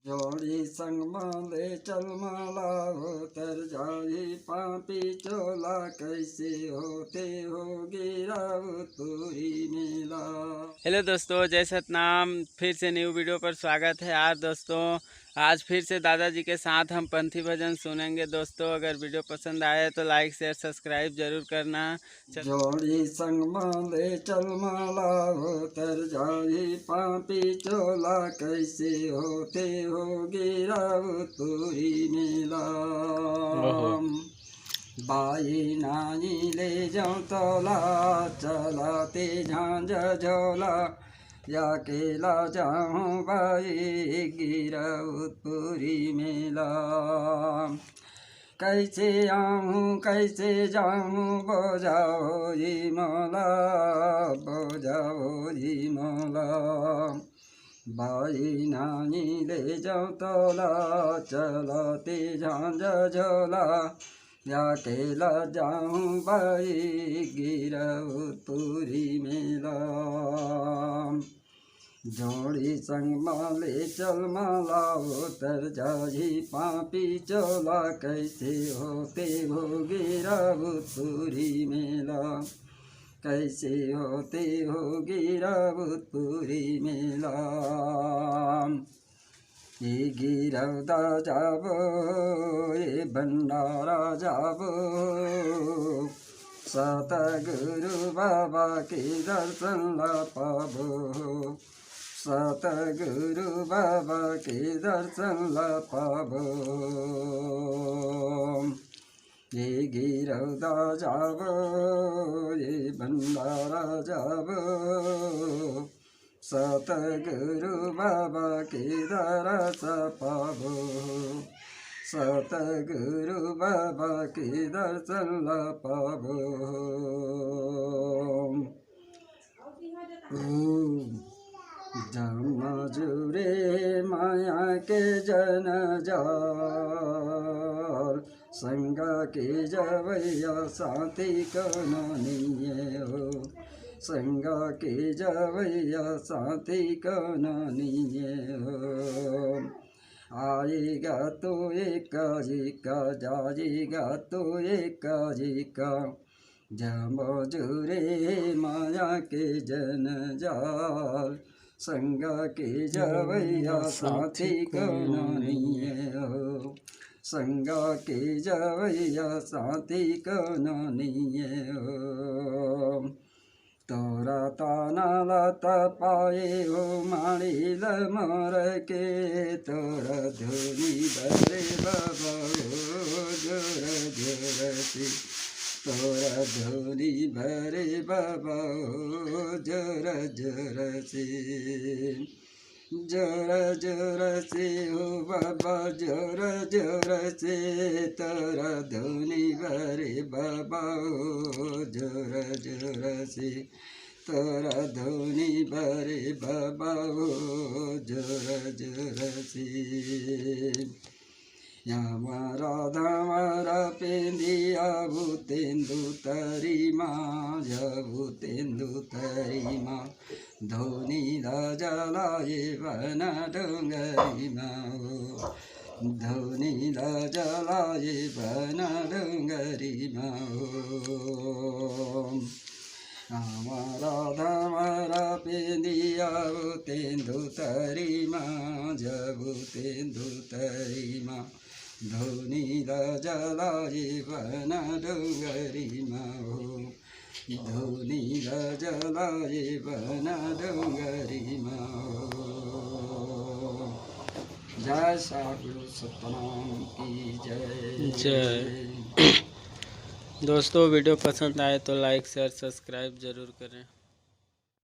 जोड़ी संग माले चल माला होतर जाई पापी चोला कैसे होते हो गिरा तुरी मेला। हेलो दोस्तों, जय सतनाम। फिर से न्यू वीडियो पर स्वागत है। आज दोस्तों आज फिर से दादाजी के साथ हम पंथी भजन सुनेंगे। दोस्तों अगर वीडियो पसंद आए तो लाइक शेयर सब्सक्राइब जरूर करना। जोड़ी संग माले चल माला होतर जाई पापी चोला कैसे होते हो गिरा तुरी मेला। बाई नानी ले जाऊँ तोला चलाते झांझ झोला या केला जाऊँ बाई गिरौतपुरी मेला। कैसे आऊँ कैसे जाऊँ बोझाओ जी मोला बोझाओ जी मोला। बाई नानी ले जाऊँ तोला चलाते झांझ झोला या केला जाऊँ बाई गिरौतपुरी मेला। जोड़ी संग माले चल माला उतर जाई पापी चोला कैसे होते हो गिरौतपुरी मेला। कैसे होते हो गिरौतपुरी मेला। ये गिरौदा जाबो ये भंडारा जाबो सतगुरु बाबा के दर्शन ला पाबो। सतगुरु बाबा के दर्शन ला पाबो। ये गिरौदा जाबो ये भंडारा जाबो सतगुरु बाबा के दर्शन पाबो। सतगुरु बाबा के दर्शन ला पाबो। जुरे माया के जन जाल संग के जवैया साथी कनानिए हो। संग के जवैया साथी कनानिए हो। आएगा तो एक जिका जाएगा तो एक जिका जम जुरे माया के जन जाल संग के जवैया साथी कनानिए हो। संग के जवैया साथी कनानिए हो। तोरा ताना लता पाए हो माड़ील मोर के तोरा धोनी बरे बाबा हो जोर जोर से। तोरा धोनी भरे बाबा हो जोर जोर से। जोर जोर से हो बाबा जोर जोर से तोरा धोनी भरे बाबा हो जोर जोर से। तोरा धोनी भरे बाबा हो जोर जोर से। राधा मारा पेंदिया भूतेंदु तरी माँ भूतेंदु तरी माँ धोनी जलाए वन डोंगरी माँ। धोनी जलाए वन डोंगरी माँ। राधा मारा पेंदिया भूतेंदु तरी माँ भूतेंदु तरी माँ धोनी जलाए वन डोंगरी माँ। धोनी जलाए वन डोंगरी माँ। जय सतगुरु सतनाम की जय जय। दोस्तों वीडियो पसंद आए तो लाइक शेयर सब्सक्राइब जरूर करें।